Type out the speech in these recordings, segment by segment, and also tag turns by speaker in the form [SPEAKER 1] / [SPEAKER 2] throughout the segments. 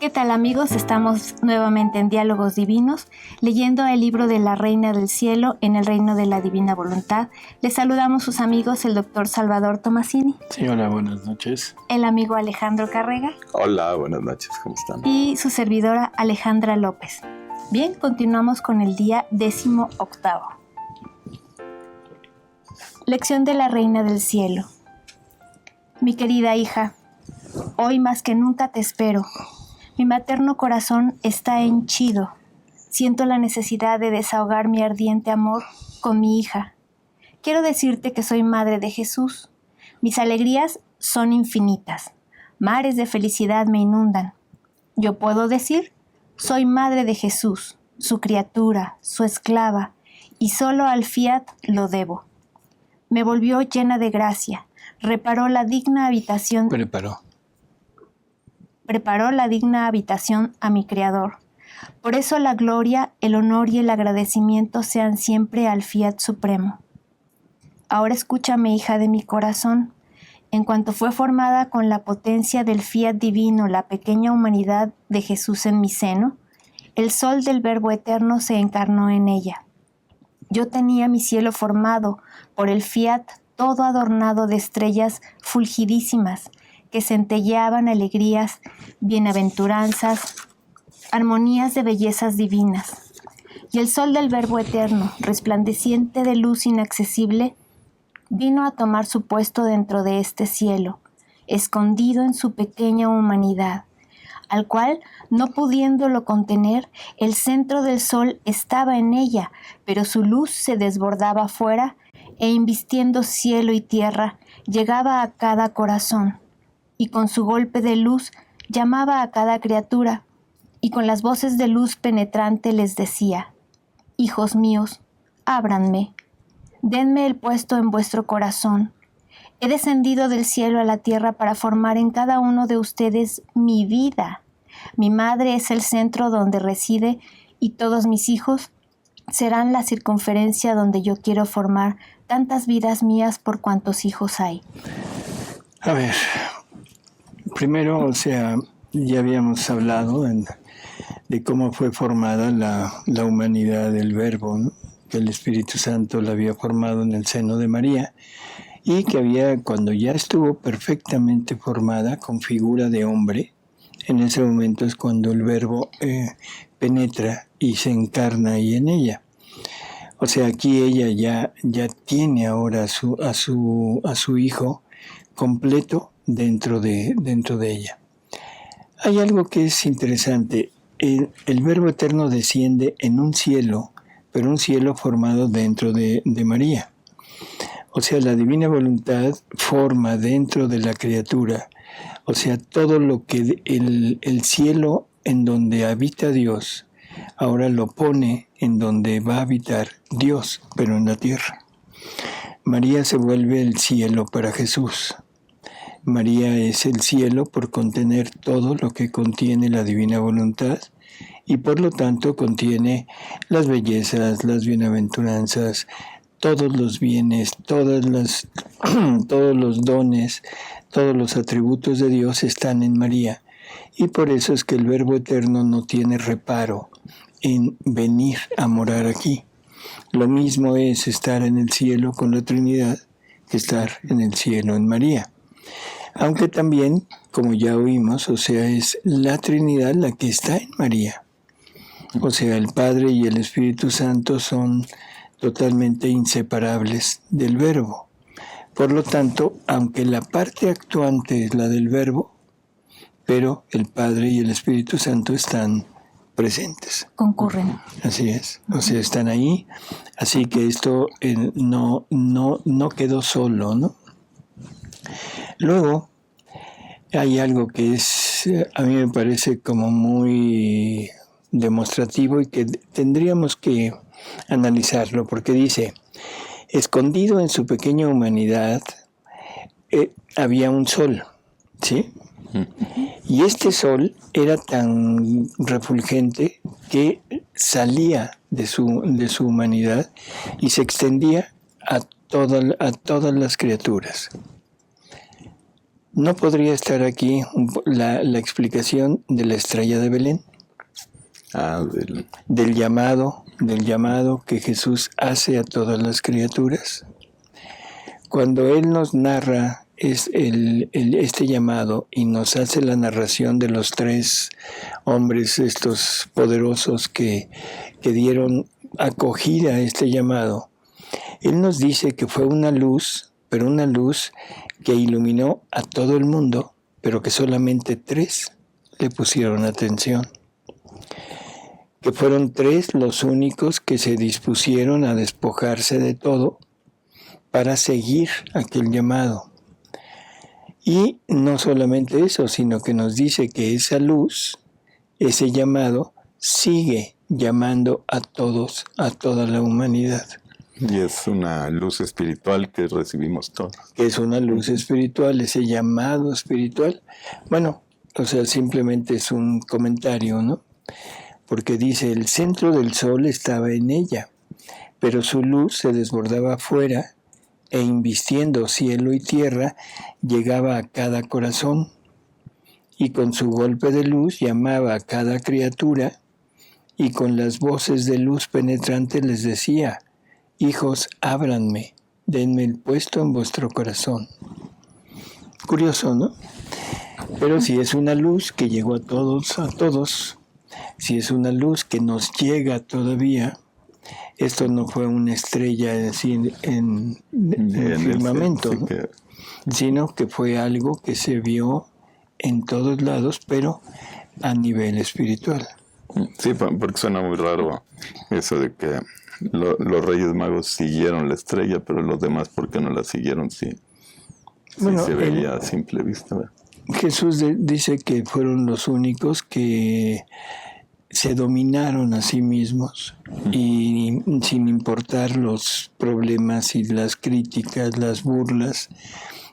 [SPEAKER 1] ¿Qué tal, amigos? Estamos nuevamente en Diálogos Divinos, leyendo el libro de la Reina del Cielo en el Reino de la Divina Voluntad. Les saludamos sus amigos, el doctor Salvador Tomasini.
[SPEAKER 2] Sí, hola, buenas noches.
[SPEAKER 1] El amigo Alejandro Carrega.
[SPEAKER 3] Hola, buenas noches, ¿cómo están?
[SPEAKER 1] Y su servidora Alejandra López. Bien, continuamos con el día 18. Lección de la Reina del Cielo. Mi querida hija, hoy más que nunca te espero. Mi materno corazón está henchido. Siento la necesidad de desahogar mi ardiente amor con mi hija. Quiero decirte que soy madre de Jesús. Mis alegrías son infinitas. Mares de felicidad me inundan. Yo puedo decir, soy madre de Jesús, su criatura, su esclava, y solo al fiat lo debo. Me volvió llena de gracia. Preparó la digna habitación a mi Creador. Por eso la gloria, el honor y el agradecimiento sean siempre al Fiat Supremo. Ahora escúchame, hija de mi corazón. En cuanto fue formada con la potencia del Fiat Divino la pequeña humanidad de Jesús en mi seno, el sol del Verbo Eterno se encarnó en ella. Yo tenía mi cielo formado por el Fiat todo adornado de estrellas fulgidísimas, que centelleaban alegrías, bienaventuranzas, armonías de bellezas divinas. Y el sol del Verbo Eterno, resplandeciente de luz inaccesible, vino a tomar su puesto dentro de este cielo, escondido en su pequeña humanidad, al cual, no pudiéndolo contener, el centro del sol estaba en ella, pero su luz se desbordaba afuera e invistiendo cielo y tierra, llegaba a cada corazón. Y con su golpe de luz llamaba a cada criatura, y con las voces de luz penetrante les decía, hijos míos, ábranme, denme el puesto en vuestro corazón. He descendido del cielo a la tierra para formar en cada uno de ustedes mi vida. Mi madre es el centro donde reside y todos mis hijos serán la circunferencia donde yo quiero formar tantas vidas mías por cuantos hijos hay.
[SPEAKER 2] A ver, primero, ya habíamos hablado de cómo fue formada la humanidad del Verbo, ¿no? Que el Espíritu Santo la había formado en el seno de María y que cuando ya estuvo perfectamente formada con figura de hombre, en ese momento es cuando el Verbo penetra y se encarna ahí en ella. O sea, aquí ella ya tiene ahora a su hijo completo dentro de ella. Hay algo que es interesante. El Verbo Eterno desciende en un cielo, pero un cielo formado dentro de María. O sea, la Divina Voluntad forma dentro de la criatura. O sea, todo lo que el cielo en donde habita Dios, ahora lo pone en donde va a habitar Dios, pero en la tierra. María se vuelve el cielo para Jesús. María es el cielo por contener todo lo que contiene la Divina Voluntad y por lo tanto contiene las bellezas, las bienaventuranzas, todos los bienes, todos los dones, todos los atributos de Dios están en María. Y por eso es que el Verbo Eterno no tiene reparo en venir a morar aquí. Lo mismo es estar en el cielo con la Trinidad que estar en el cielo en María. Aunque también, como ya oímos, o sea, es la Trinidad la que está en María. O sea, el Padre y el Espíritu Santo son totalmente inseparables del Verbo. Por lo tanto, aunque la parte actuante es la del Verbo, pero el Padre y el Espíritu Santo están presentes.
[SPEAKER 1] Concurren.
[SPEAKER 2] Así es. O sea, están ahí. Así que esto no quedó solo, ¿no? Luego, hay algo que a mí me parece como muy demostrativo y que tendríamos que analizarlo, porque dice, escondido en su pequeña humanidad había un sol, ¿sí? Y este sol era tan refulgente que salía de su humanidad y se extendía a todas las criaturas. ¿No podría estar aquí la explicación de la estrella de Belén? Del llamado que Jesús hace a todas las criaturas. Cuando Él nos narra este llamado y nos hace la narración de los 3 hombres, estos poderosos que dieron acogida a este llamado, Él nos dice que fue una luz, pero una luz que iluminó a todo el mundo, pero que solamente 3 le pusieron atención. Que fueron 3 los únicos que se dispusieron a despojarse de todo para seguir aquel llamado. Y no solamente eso, sino que nos dice que esa luz, ese llamado, sigue llamando a todos, a toda la humanidad.
[SPEAKER 3] Y es una luz espiritual que recibimos todos.
[SPEAKER 2] Es una luz espiritual, ese llamado espiritual. Bueno, o sea, simplemente es un comentario, ¿no? Porque dice, el centro del sol estaba en ella, pero su luz se desbordaba afuera e invistiendo cielo y tierra, llegaba a cada corazón, y con su golpe de luz llamaba a cada criatura, y con las voces de luz penetrante les decía, hijos, ábranme, denme el puesto en vuestro corazón. Curioso, ¿no? Pero si es una luz que llegó a todos, si es una luz que nos llega todavía, esto no fue una estrella así en el firmamento, ¿no? Sino que fue algo que se vio en todos lados, pero a nivel espiritual.
[SPEAKER 3] Sí, porque suena muy raro eso de que los Reyes Magos siguieron la estrella, pero los demás, ¿por qué no la siguieron? Sí, bueno, se veía a simple vista, ¿verdad?
[SPEAKER 2] Jesús dice que fueron los únicos que se dominaron a sí mismos y sin importar los problemas y las críticas, las burlas,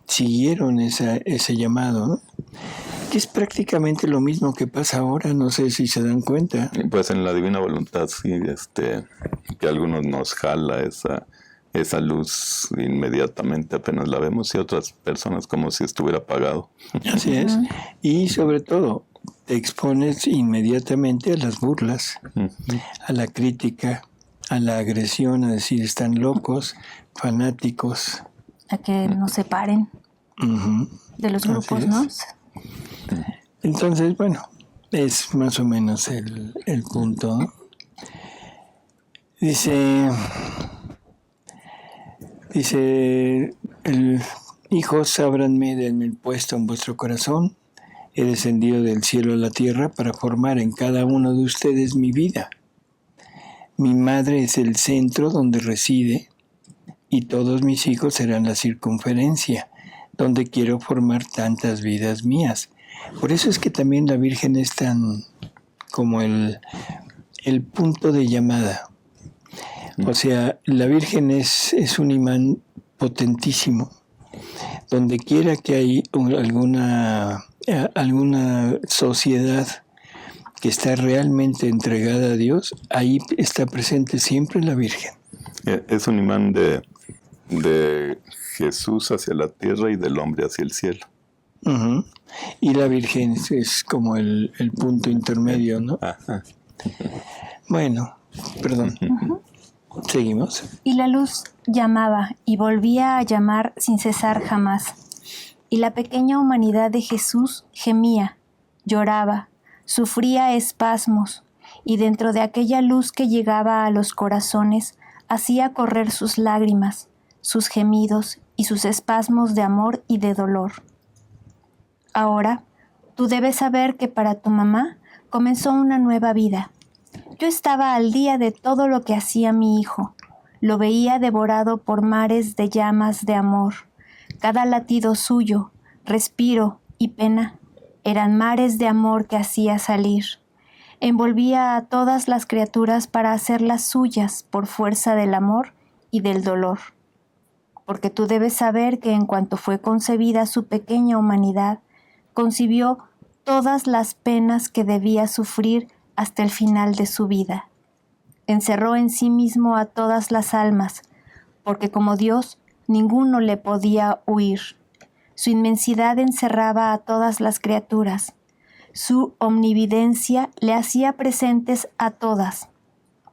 [SPEAKER 2] siguieron ese llamado, ¿no? Que es prácticamente lo mismo que pasa ahora, no sé si se dan cuenta.
[SPEAKER 3] Pues en la divina voluntad, sí, que a algunos nos jala esa luz inmediatamente apenas la vemos y otras personas como si estuviera apagado.
[SPEAKER 2] Así es. Y sobre todo, te expones inmediatamente a las burlas, a la crítica, a la agresión, a decir están locos, fanáticos.
[SPEAKER 1] A que nos separen de los grupos, ¿no?
[SPEAKER 2] Entonces, bueno, es más o menos el punto, ¿no? Dice, hijos, ábranme, denme el puesto en vuestro corazón. He descendido del cielo a la tierra para formar en cada uno de ustedes mi vida. Mi madre es el centro donde reside y todos mis hijos serán la circunferencia donde quiero formar tantas vidas mías. Por eso es que también la Virgen es tan como el punto de llamada. O sea, la Virgen es un imán potentísimo. Donde quiera que hay alguna sociedad que está realmente entregada a Dios, ahí está presente siempre la Virgen.
[SPEAKER 3] Es un imán de Jesús hacia la tierra y del hombre hacia el cielo.
[SPEAKER 2] Y la Virgen es como el punto intermedio, ¿no?
[SPEAKER 3] Ajá.
[SPEAKER 2] Bueno, perdón. Seguimos.
[SPEAKER 1] Y la luz llamaba y volvía a llamar sin cesar jamás. Y la pequeña humanidad de Jesús gemía, lloraba, sufría espasmos, y dentro de aquella luz que llegaba a los corazones hacía correr sus lágrimas, sus gemidos y sus espasmos de amor y de dolor. Ahora, tú debes saber que para tu mamá comenzó una nueva vida. Yo estaba al día de todo lo que hacía mi hijo. Lo veía devorado por mares de llamas de amor. Cada latido suyo, respiro y pena eran mares de amor que hacía salir. Envolvía a todas las criaturas para hacerlas suyas por fuerza del amor y del dolor. Porque tú debes saber que en cuanto fue concebida su pequeña humanidad, concibió todas las penas que debía sufrir hasta el final de su vida. Encerró en sí mismo a todas las almas, porque como Dios, ninguno le podía huir. Su inmensidad encerraba a todas las criaturas. Su omnividencia le hacía presentes a todas.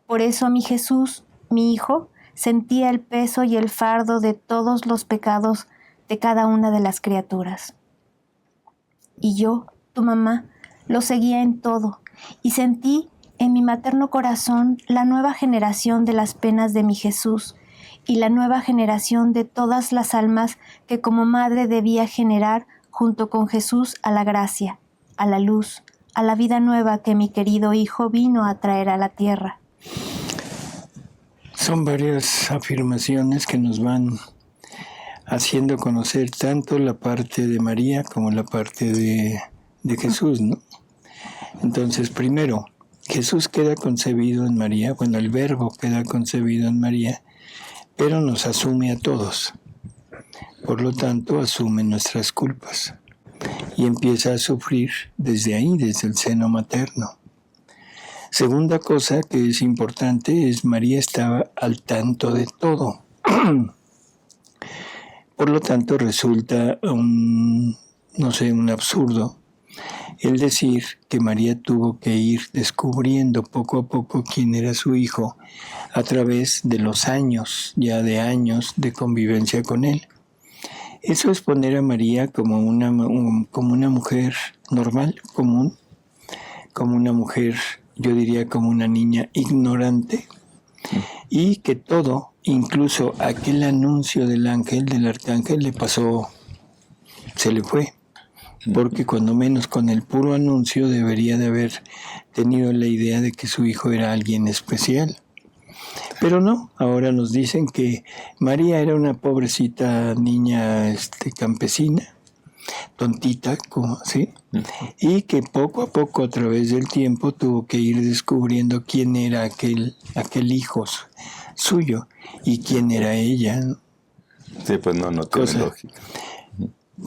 [SPEAKER 1] Por eso mi Jesús, mi Hijo, sentía el peso y el fardo de todos los pecados de cada una de las criaturas. Y yo, tu mamá, lo seguía en todo, y sentí en mi materno corazón la nueva generación de las penas de mi Jesús y la nueva generación de todas las almas que como madre debía generar junto con Jesús a la gracia, a la luz, a la vida nueva que mi querido Hijo vino a traer a la tierra.
[SPEAKER 2] Son varias afirmaciones que nos van haciendo conocer tanto la parte de María como la parte de Jesús, ¿no? Entonces, primero, Jesús queda concebido en María, bueno, el Verbo queda concebido en María, pero nos asume a todos. Por lo tanto, asume nuestras culpas y empieza a sufrir desde ahí, desde el seno materno. Segunda cosa que es importante es María estaba al tanto de todo. Por lo tanto, resulta un absurdo el decir que María tuvo que ir descubriendo poco a poco quién era su hijo a través de los años, ya de años de convivencia con él. Eso es poner a María como una mujer normal, común, como una mujer, yo diría como una niña ignorante, y que todo, incluso aquel anuncio del arcángel le pasó, se le fue, porque cuando menos con el puro anuncio debería de haber tenido la idea de que su hijo era alguien especial. Pero no, ahora nos dicen que María era una pobrecita niña campesina, tontita, ¿sí? Y que poco a poco, a través del tiempo, tuvo que ir descubriendo quién era aquel hijo suyo y quién era ella, ¿no?
[SPEAKER 3] Sí, pues no tiene lógica.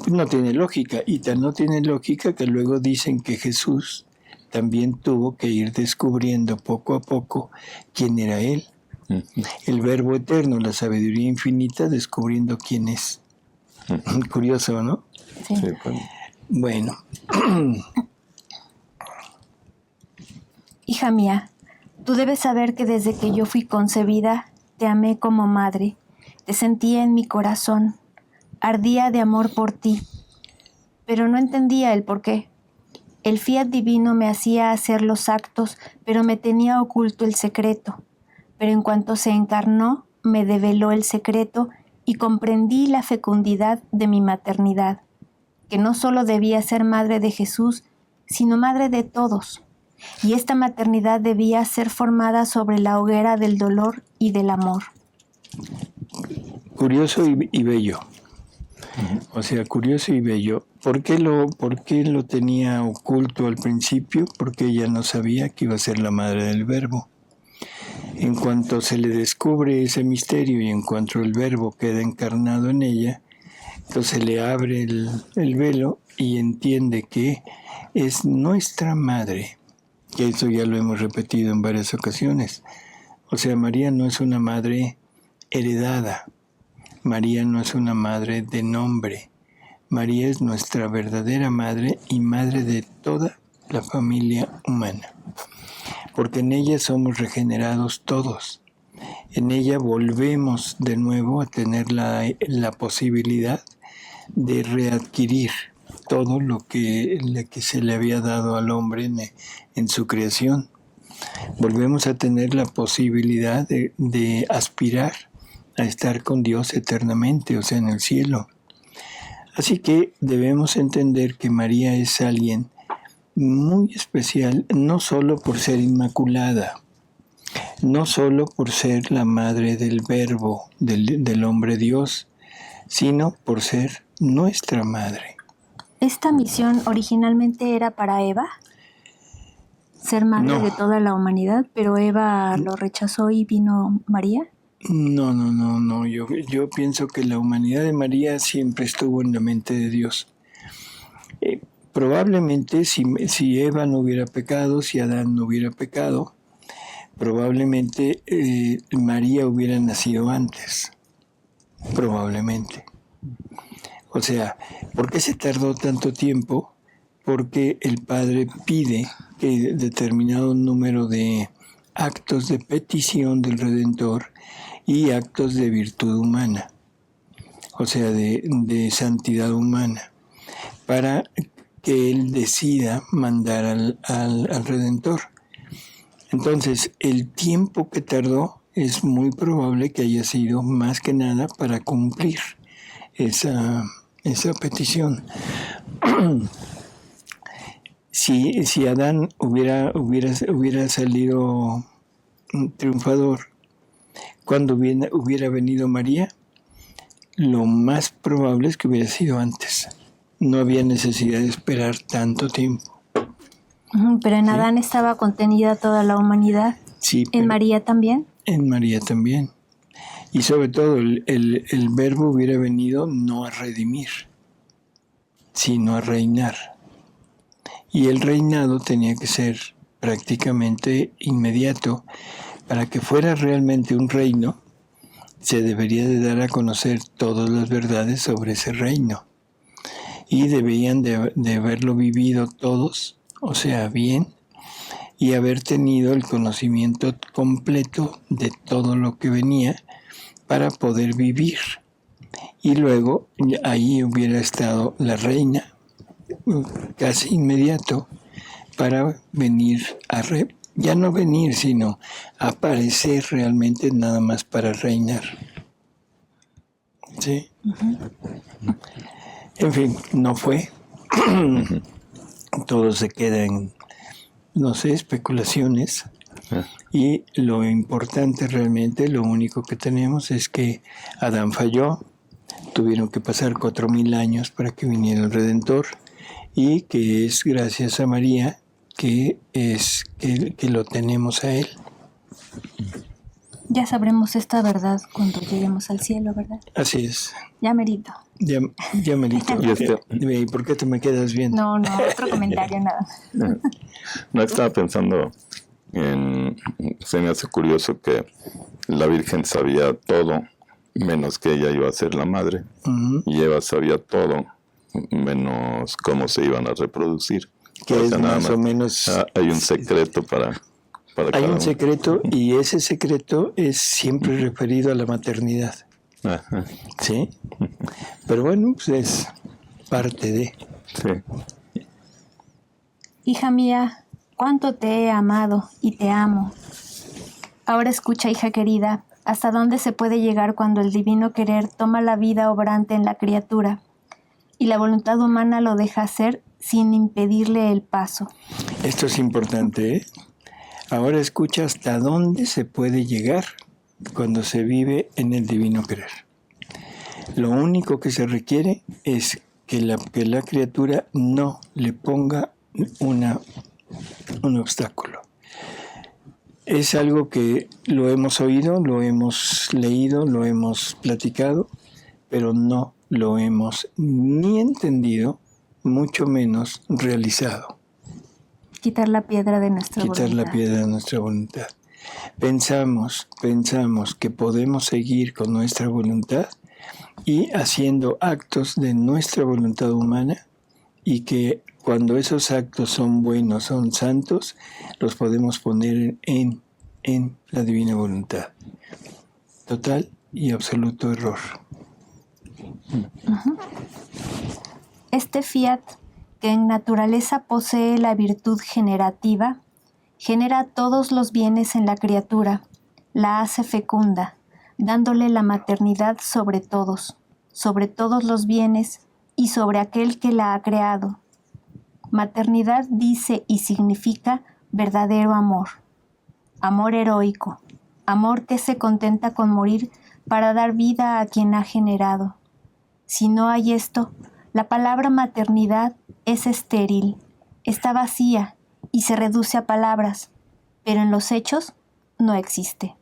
[SPEAKER 2] No tiene lógica, y tan no tiene lógica que luego dicen que Jesús también tuvo que ir descubriendo poco a poco quién era él. El Verbo eterno, la sabiduría infinita, descubriendo quién es. Curioso, ¿no?
[SPEAKER 1] Sí.
[SPEAKER 3] Sí, pues.
[SPEAKER 2] Bueno.
[SPEAKER 1] Hija mía, tú debes saber que desde que yo fui concebida, te amé como madre, te sentía en mi corazón, ardía de amor por ti, pero no entendía el por qué. El fiat divino me hacía hacer los actos, pero me tenía oculto el secreto. Pero en cuanto se encarnó, me develó el secreto y comprendí la fecundidad de mi maternidad, que no solo debía ser madre de Jesús, sino madre de todos. Y esta maternidad debía ser formada sobre la hoguera del dolor y del amor.
[SPEAKER 2] Curioso y bello. O sea, curioso y bello. ¿Por qué lo tenía oculto al principio? Porque ella no sabía que iba a ser la madre del Verbo. En cuanto se le descubre ese misterio y en cuanto el Verbo queda encarnado en ella, entonces le abre el velo y entiende que es nuestra madre. Que eso ya lo hemos repetido en varias ocasiones. O sea, María no es una madre heredada. María no es una madre de nombre. María es nuestra verdadera madre y madre de toda la familia humana. Porque en ella somos regenerados todos. En ella volvemos de nuevo a tener la posibilidad de readquirir todo lo que se le había dado al hombre en su creación. Volvemos a tener la posibilidad de aspirar a estar con Dios eternamente, o sea, en el cielo. Así que debemos entender que María es alguien muy especial, no solo por ser inmaculada, no solo por ser la madre del Verbo, del hombre Dios, sino por ser nuestra madre.
[SPEAKER 1] ¿Esta misión originalmente era para Eva? Ser madre de toda la humanidad, pero Eva lo rechazó y vino María.
[SPEAKER 2] No. Yo pienso que la humanidad de María siempre estuvo en la mente de Dios. Probablemente si Eva no hubiera pecado, si Adán no hubiera pecado, probablemente María hubiera nacido antes. Probablemente. O sea, ¿por qué se tardó tanto tiempo? Porque el Padre pide que determinado número de actos de petición del Redentor y actos de virtud humana, o sea, de santidad humana, para que Él decida mandar al Redentor. Entonces, el tiempo que tardó es muy probable que haya sido más que nada para cumplir esa petición. Si Adán hubiera salido triunfador cuando hubiera venido María, lo más probable es que hubiera sido antes. No había necesidad de esperar tanto tiempo.
[SPEAKER 1] Pero en Adán estaba contenida toda la humanidad.
[SPEAKER 2] Sí,
[SPEAKER 1] ¿En María también?
[SPEAKER 2] En María también. Y sobre todo el Verbo hubiera venido no a redimir, sino a reinar. Y el reinado tenía que ser prácticamente inmediato. Para que fuera realmente un reino, se debería de dar a conocer todas las verdades sobre ese reino. Y deberían de haberlo vivido todos, o sea, bien, y haber tenido el conocimiento completo de todo lo que venía para poder vivir. Y luego ahí hubiera estado la reina, casi inmediato, para venir ya no venir, sino aparecer realmente nada más para reinar. ¿Sí? En fin, no fue. Todo se queda en, no sé, especulaciones. Y lo importante realmente, lo único que tenemos es que Adán falló, tuvieron que pasar 4,000 años para que viniera el Redentor, y que es gracias a María que lo tenemos a Él.
[SPEAKER 1] Ya sabremos esta verdad cuando lleguemos al cielo, ¿verdad?
[SPEAKER 2] Así es.
[SPEAKER 1] Ya merito.
[SPEAKER 2] Ya merito. ¿Y por qué te me quedas viendo?
[SPEAKER 1] No, otro comentario, nada.
[SPEAKER 3] No, estaba pensando se me hace curioso que la Virgen sabía todo, menos que ella iba a ser la madre, y Eva sabía todo, menos cómo se iban a reproducir.
[SPEAKER 2] Que es más o menos...
[SPEAKER 3] hay un secreto para
[SPEAKER 2] hay un secreto, y ese secreto es siempre referido a la maternidad.
[SPEAKER 3] Ajá.
[SPEAKER 2] ¿Sí? Pero bueno, pues es parte de...
[SPEAKER 3] Sí.
[SPEAKER 1] Hija mía, cuánto te he amado y te amo. Ahora escucha, hija querida, hasta dónde se puede llegar cuando el divino querer toma la vida obrante en la criatura y la voluntad humana lo deja hacer sin impedirle el paso.
[SPEAKER 2] Esto es importante, ¿eh? Ahora escucha hasta dónde se puede llegar cuando se vive en el divino querer. Lo único que se requiere es que la criatura no le ponga un obstáculo. Es algo que lo hemos oído, lo hemos leído, lo hemos platicado, pero no lo hemos ni entendido, mucho menos realizado.
[SPEAKER 1] Quitar la piedra de nuestra voluntad.
[SPEAKER 2] Quitar la piedra de nuestra voluntad. Pensamos que podemos seguir con nuestra voluntad y haciendo actos de nuestra voluntad humana, y que cuando esos actos son buenos, son santos, los podemos poner en la divina voluntad. Total y absoluto error.
[SPEAKER 1] Este fiat, que en naturaleza posee la virtud generativa, genera todos los bienes en la criatura, la hace fecunda, dándole la maternidad sobre todos los bienes y sobre aquel que la ha creado. Maternidad dice y significa verdadero amor, amor heroico, amor que se contenta con morir para dar vida a quien ha generado. Si no hay esto, la palabra maternidad es estéril, está vacía y se reduce a palabras, pero en los hechos no existe.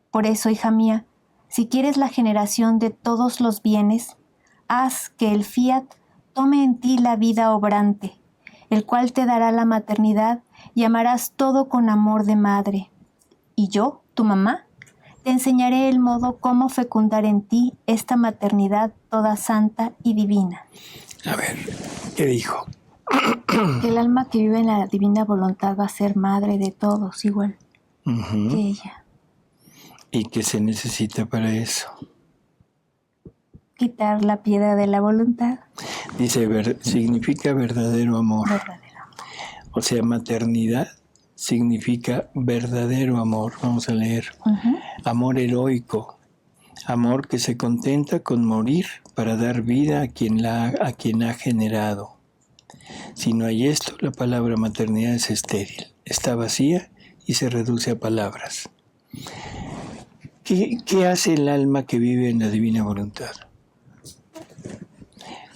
[SPEAKER 1] Por eso, hija mía, si quieres la generación de todos los bienes, haz que el fiat tome en ti la vida obrante, el cual te dará la maternidad y amarás todo con amor de madre. Y yo, tu mamá, Te enseñaré el modo cómo fecundar en ti esta maternidad toda santa y divina.
[SPEAKER 2] A ver, ¿qué dijo?
[SPEAKER 1] Que el alma que vive en la divina voluntad va a ser madre de todos, igual que ella.
[SPEAKER 2] ¿Y qué se necesita para eso?
[SPEAKER 1] Quitar la piedra de la voluntad.
[SPEAKER 2] Dice, significa verdadero amor.
[SPEAKER 1] Verdadero.
[SPEAKER 2] O sea, maternidad significa verdadero amor. Vamos a leer. Amor heroico. Amor que se contenta con morir para dar vida a quien ha generado. Si no hay esto, la palabra maternidad es estéril. Está vacía y se reduce a palabras. ¿Qué hace el alma que vive en la divina voluntad?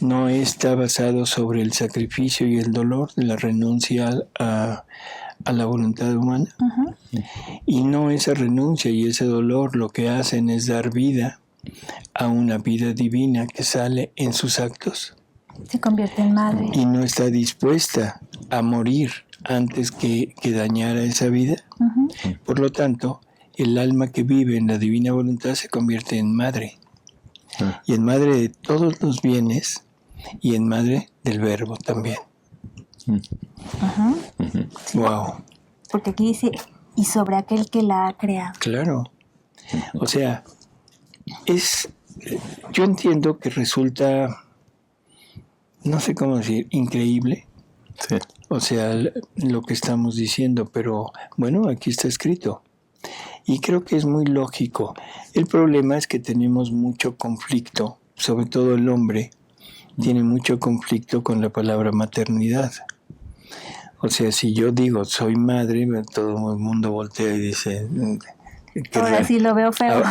[SPEAKER 2] No está basado sobre el sacrificio y el dolor de la renuncia a la voluntad humana. Y no esa renuncia y ese dolor lo que hacen es dar vida a una vida divina que sale en sus actos.
[SPEAKER 1] Se convierte en madre.
[SPEAKER 2] Y no está dispuesta a morir antes que dañara esa vida. Por lo tanto, el alma que vive en la divina voluntad se convierte en madre. Y en madre de todos los bienes y en madre del verbo también.
[SPEAKER 1] Sí.
[SPEAKER 2] Wow.
[SPEAKER 1] Porque aquí dice, y sobre aquel que la ha creado.
[SPEAKER 2] Claro. O sea, yo entiendo que resulta, no sé cómo decir, increíble.
[SPEAKER 3] Sí.
[SPEAKER 2] O sea, lo que estamos diciendo, pero bueno, aquí está escrito. Y creo que es muy lógico. El problema es que tenemos mucho conflicto, sobre todo el hombre, tiene mucho conflicto con la palabra maternidad. O sea, si yo digo soy madre, todo el mundo voltea y dice...
[SPEAKER 1] Ahora sí lo veo feo.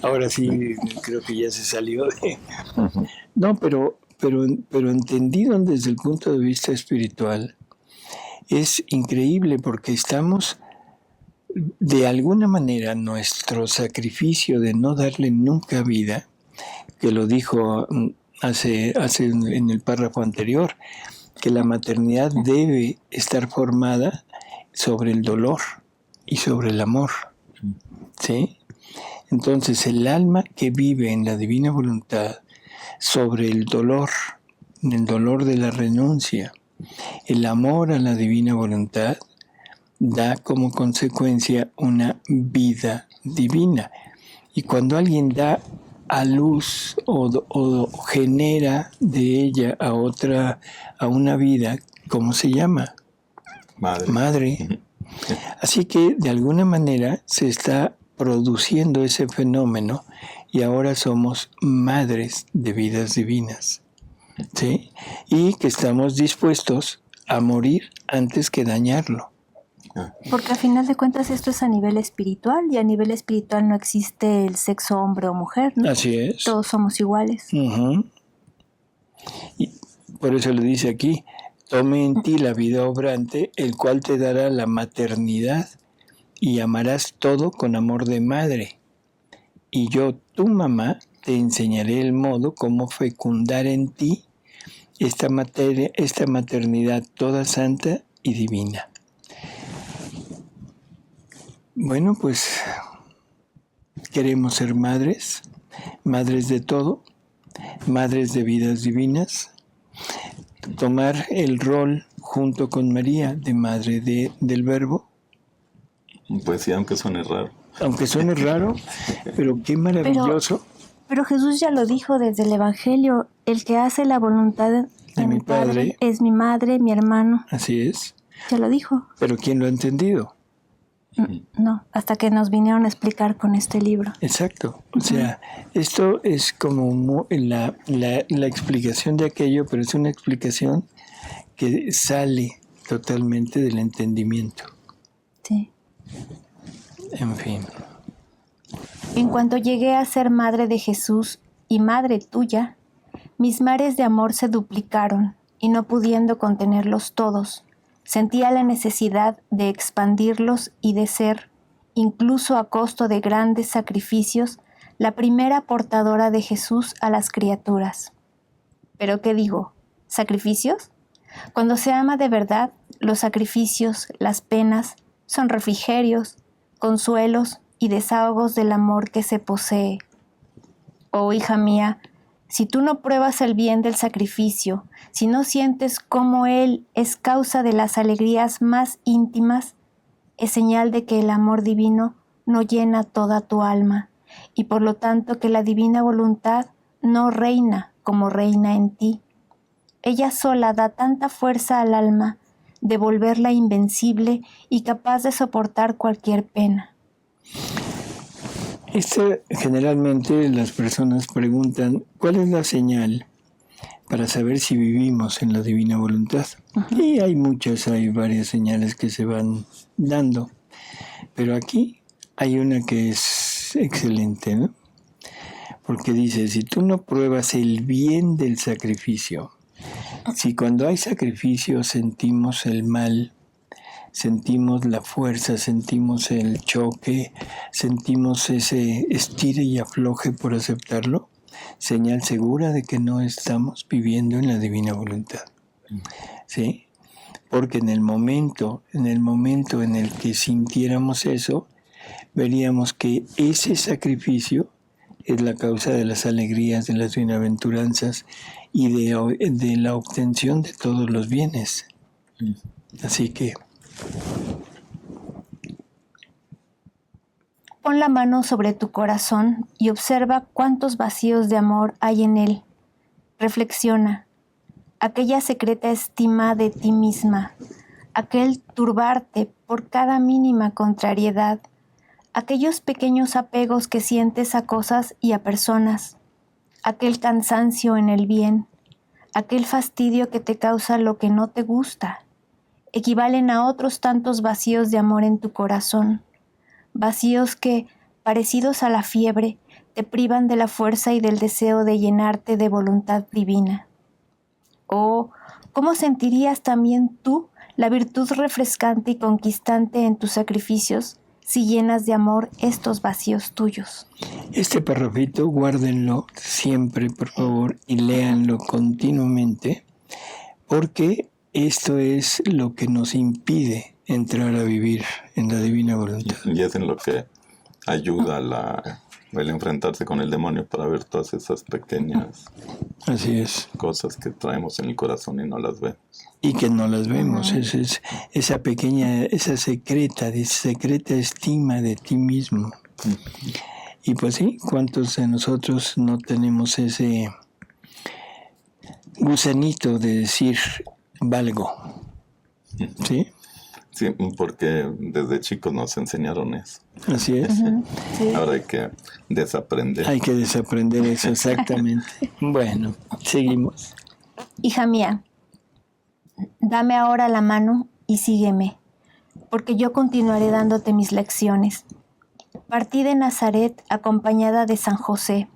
[SPEAKER 2] Ahora sí, creo que ya se salió de... No, pero entendido desde el punto de vista espiritual, es increíble porque estamos... De alguna manera, nuestro sacrificio de no darle nunca vida, que lo dijo hace en el párrafo anterior, que la maternidad debe estar formada sobre el dolor y sobre el amor. ¿Sí? Entonces, el alma que vive en la divina voluntad sobre el dolor de la renuncia, el amor a la divina voluntad, da como consecuencia una vida divina. Y cuando alguien da a luz o genera de ella a una vida, ¿cómo se llama? Madre. Así que de alguna manera se está produciendo ese fenómeno y ahora somos madres de vidas divinas. ¿Sí? Y que estamos dispuestos a morir antes que dañarlo.
[SPEAKER 1] Porque a final de cuentas esto es a nivel espiritual y a nivel espiritual no existe el sexo hombre o mujer, ¿no?
[SPEAKER 2] Así es.
[SPEAKER 1] Todos somos iguales.
[SPEAKER 2] Y por eso le dice aquí, tome en ti la vida obrante, el cual te dará la maternidad y amarás todo con amor de madre. Y yo, tu mamá, te enseñaré el modo como fecundar en ti esta maternidad toda santa y divina. Bueno, pues queremos ser madres de todo, madres de vidas divinas, tomar el rol junto con María de madre del Verbo.
[SPEAKER 3] Pues sí, aunque suene raro.
[SPEAKER 2] Aunque suene raro, pero qué maravilloso.
[SPEAKER 1] Pero Jesús ya lo dijo desde el Evangelio, el que hace la voluntad de mi Padre es mi madre, mi hermano.
[SPEAKER 2] Así es.
[SPEAKER 1] Ya lo dijo.
[SPEAKER 2] Pero ¿quién lo ha entendido?
[SPEAKER 1] No, hasta que nos vinieron a explicar con este libro.
[SPEAKER 2] Exacto. O sea, esto es como la explicación de aquello, pero es una explicación que sale totalmente del entendimiento.
[SPEAKER 1] Sí.
[SPEAKER 2] En fin.
[SPEAKER 1] En cuanto llegué a ser madre de Jesús y madre tuya, mis mares de amor se duplicaron y no pudiendo contenerlos todos, sentía la necesidad de expandirlos y de ser, incluso a costo de grandes sacrificios, la primera portadora de Jesús a las criaturas. ¿Pero qué digo? ¿Sacrificios? Cuando se ama de verdad, los sacrificios, las penas, son refrigerios, consuelos y desahogos del amor que se posee. Oh hija mía, si tú no pruebas el bien del sacrificio, si no sientes cómo él es causa de las alegrías más íntimas, es señal de que el amor divino no llena toda tu alma, y por lo tanto que la divina voluntad no reina como reina en ti. Ella sola da tanta fuerza al alma de volverla invencible y capaz de soportar cualquier pena.
[SPEAKER 2] Generalmente las personas preguntan, ¿cuál es la señal para saber si vivimos en la divina voluntad? Uh-huh. Y hay varias señales que se van dando. Pero aquí hay una que es excelente, ¿no? Porque dice, si tú no pruebas el bien del sacrificio, si cuando hay sacrificio sentimos el mal, sentimos la fuerza, sentimos el choque, sentimos ese estire y afloje por aceptarlo, señal segura de que no estamos viviendo en la divina voluntad. ¿Sí? Porque en el momento en el que sintiéramos eso, veríamos que ese sacrificio es la causa de las alegrías, de las bienaventuranzas y de la obtención de todos los bienes. Así que
[SPEAKER 1] pon la mano sobre tu corazón y observa cuántos vacíos de amor hay en él. Reflexiona. Aquella secreta estima de ti misma, aquel turbarte por cada mínima contrariedad, aquellos pequeños apegos que sientes a cosas y a personas, aquel cansancio en el bien, aquel fastidio que te causa lo que no te gusta, equivalen a otros tantos vacíos de amor en tu corazón, vacíos que, parecidos a la fiebre, te privan de la fuerza y del deseo de llenarte de voluntad divina. Oh, ¿cómo sentirías también tú la virtud refrescante y conquistante en tus sacrificios si llenas de amor estos vacíos tuyos?
[SPEAKER 2] Este párrafito guárdenlo siempre, por favor, y léanlo continuamente, porque esto es lo que nos impide entrar a vivir en la divina voluntad.
[SPEAKER 3] Y es en lo que ayuda el enfrentarse con el demonio para ver todas esas pequeñas cosas que traemos en el corazón y no las vemos.
[SPEAKER 2] Y que no las vemos, esa pequeña, esa secreta estima de ti mismo. Y pues sí, ¿cuántos de nosotros no tenemos ese gusanito de decir valgo? ¿Sí?
[SPEAKER 3] Sí, porque desde chicos nos enseñaron eso.
[SPEAKER 2] Así es.
[SPEAKER 1] Uh-huh. Sí.
[SPEAKER 3] Ahora hay que desaprender.
[SPEAKER 2] Hay que desaprender eso, exactamente. Bueno, seguimos.
[SPEAKER 1] Hija mía, dame ahora la mano y sígueme, porque yo continuaré dándote mis lecciones. Partí de Nazaret acompañada de San José,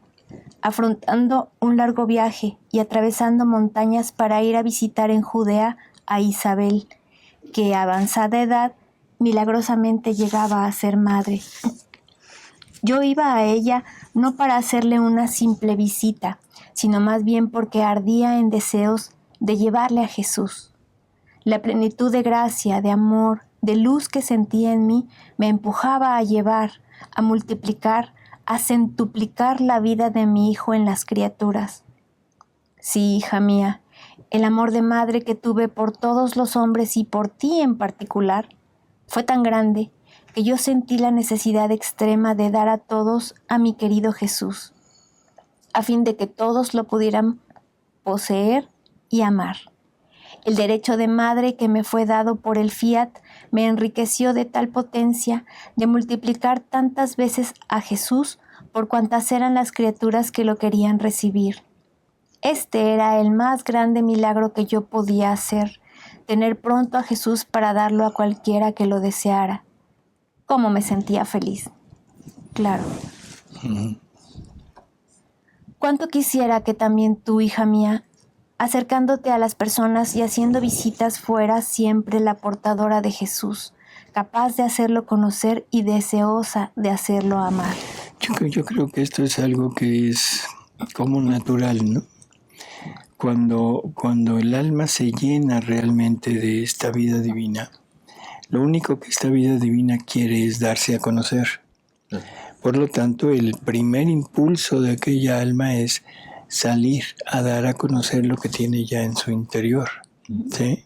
[SPEAKER 1] afrontando un largo viaje y atravesando montañas para ir a visitar en Judea a Isabel, que a avanzada edad milagrosamente llegaba a ser madre. Yo iba a ella no para hacerle una simple visita, sino más bien porque ardía en deseos de llevarle a Jesús. La plenitud de gracia, de amor, de luz que sentía en mí me empujaba a llevar, a multiplicar, a centuplicar la vida de mi hijo en las criaturas. Sí, hija mía, el amor de madre que tuve por todos los hombres y por ti en particular fue tan grande que yo sentí la necesidad extrema de dar a todos a mi querido Jesús, a fin de que todos lo pudieran poseer y amar. El derecho de madre que me fue dado por el fiat me enriqueció de tal potencia de multiplicar tantas veces a Jesús por cuantas eran las criaturas que lo querían recibir. Este era el más grande milagro que yo podía hacer, tener pronto a Jesús para darlo a cualquiera que lo deseara. ¿Cómo me sentía feliz? Claro. Cuánto quisiera que también tú, hija mía, acercándote a las personas y haciendo visitas, fueras siempre la portadora de Jesús, capaz de hacerlo conocer y deseosa de hacerlo amar.
[SPEAKER 2] Yo creo que esto es algo que es como natural, ¿no? Cuando el alma se llena realmente de esta vida divina, lo único que esta vida divina quiere es darse a conocer. Por lo tanto, el primer impulso de aquella alma es salir a dar a conocer lo que tiene ya en su interior, ¿sí?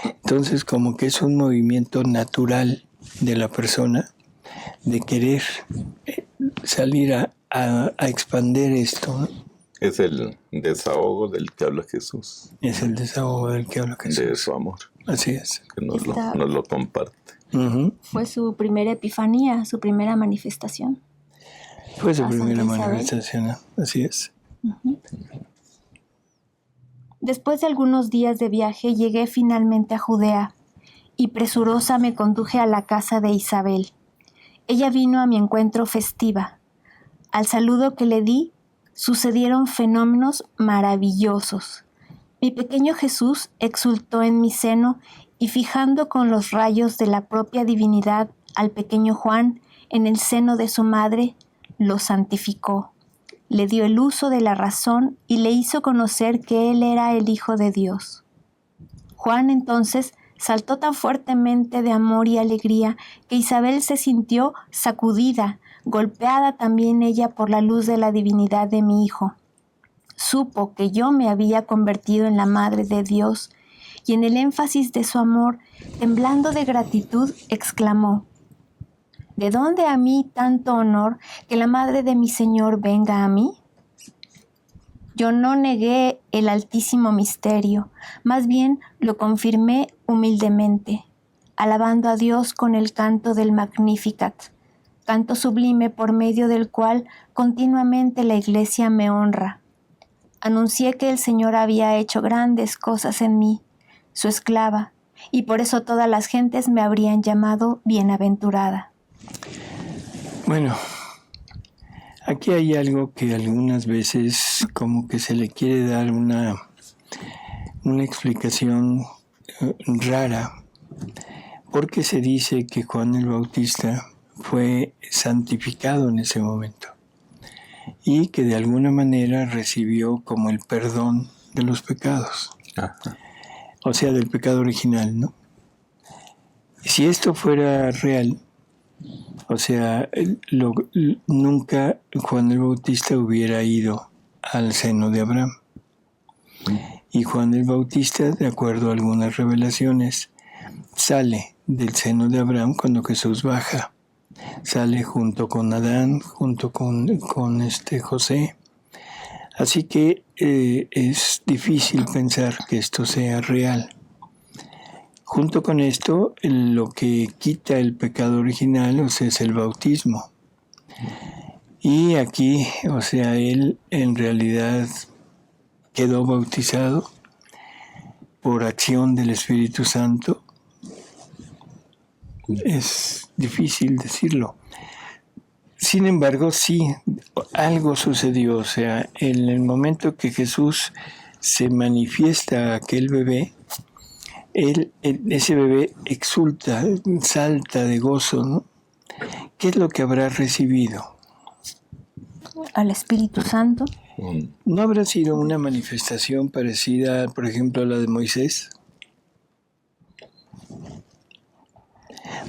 [SPEAKER 2] Entonces, como que es un movimiento natural de la persona de querer salir a expandir esto, ¿no?
[SPEAKER 3] Es el desahogo del que habla Jesús.
[SPEAKER 2] Es el desahogo del que habla Jesús.
[SPEAKER 3] De su amor.
[SPEAKER 2] Así es.
[SPEAKER 3] Que nos lo comparte.
[SPEAKER 1] Fue su primera epifanía, su primera manifestación.
[SPEAKER 2] Fue su primera manifestación, ¿no? Así es.
[SPEAKER 1] Después de algunos días de viaje llegué finalmente a Judea y presurosa me conduje a la casa de Isabel. Ella vino a mi encuentro festiva. Al saludo que le di sucedieron fenómenos maravillosos. Mi pequeño Jesús exultó en mi seno y fijando con los rayos de la propia divinidad al pequeño Juan en el seno de su madre, lo santificó. Le dio el uso de la razón y le hizo conocer que él era el Hijo de Dios. Juan entonces saltó tan fuertemente de amor y alegría que Isabel se sintió sacudida, golpeada también ella por la luz de la divinidad de mi hijo. Supo que yo me había convertido en la Madre de Dios y en el énfasis de su amor, temblando de gratitud, exclamó: ¿De dónde a mí tanto honor que la Madre de mi Señor venga a mí? Yo no negué el altísimo misterio, más bien lo confirmé humildemente, alabando a Dios con el canto del Magnificat, canto sublime por medio del cual continuamente la Iglesia me honra. Anuncié que el Señor había hecho grandes cosas en mí, su esclava, y por eso todas las gentes me habrían llamado bienaventurada.
[SPEAKER 2] Bueno, aquí hay algo que algunas veces como que se le quiere dar una explicación rara, porque se dice que Juan el Bautista fue santificado en ese momento y que de alguna manera recibió como el perdón de los pecados, o sea, del pecado original, ¿no? Si esto fuera real, o sea, nunca Juan el Bautista hubiera ido al seno de Abraham. Y Juan el Bautista, de acuerdo a algunas revelaciones, sale del seno de Abraham cuando Jesús baja. Sale junto con Adán, junto con José. Así que es difícil pensar que esto sea real. Junto con esto, lo que quita el pecado original, o sea, es el bautismo. Y aquí, o sea, él en realidad quedó bautizado por acción del Espíritu Santo. Es difícil decirlo. Sin embargo, sí, algo sucedió. O sea, en el momento que Jesús se manifiesta a aquel bebé, ese bebé exulta, salta de gozo, ¿no? ¿Qué es lo que habrá recibido?
[SPEAKER 1] Al Espíritu Santo.
[SPEAKER 2] ¿No habrá sido una manifestación parecida, por ejemplo, a la de Moisés?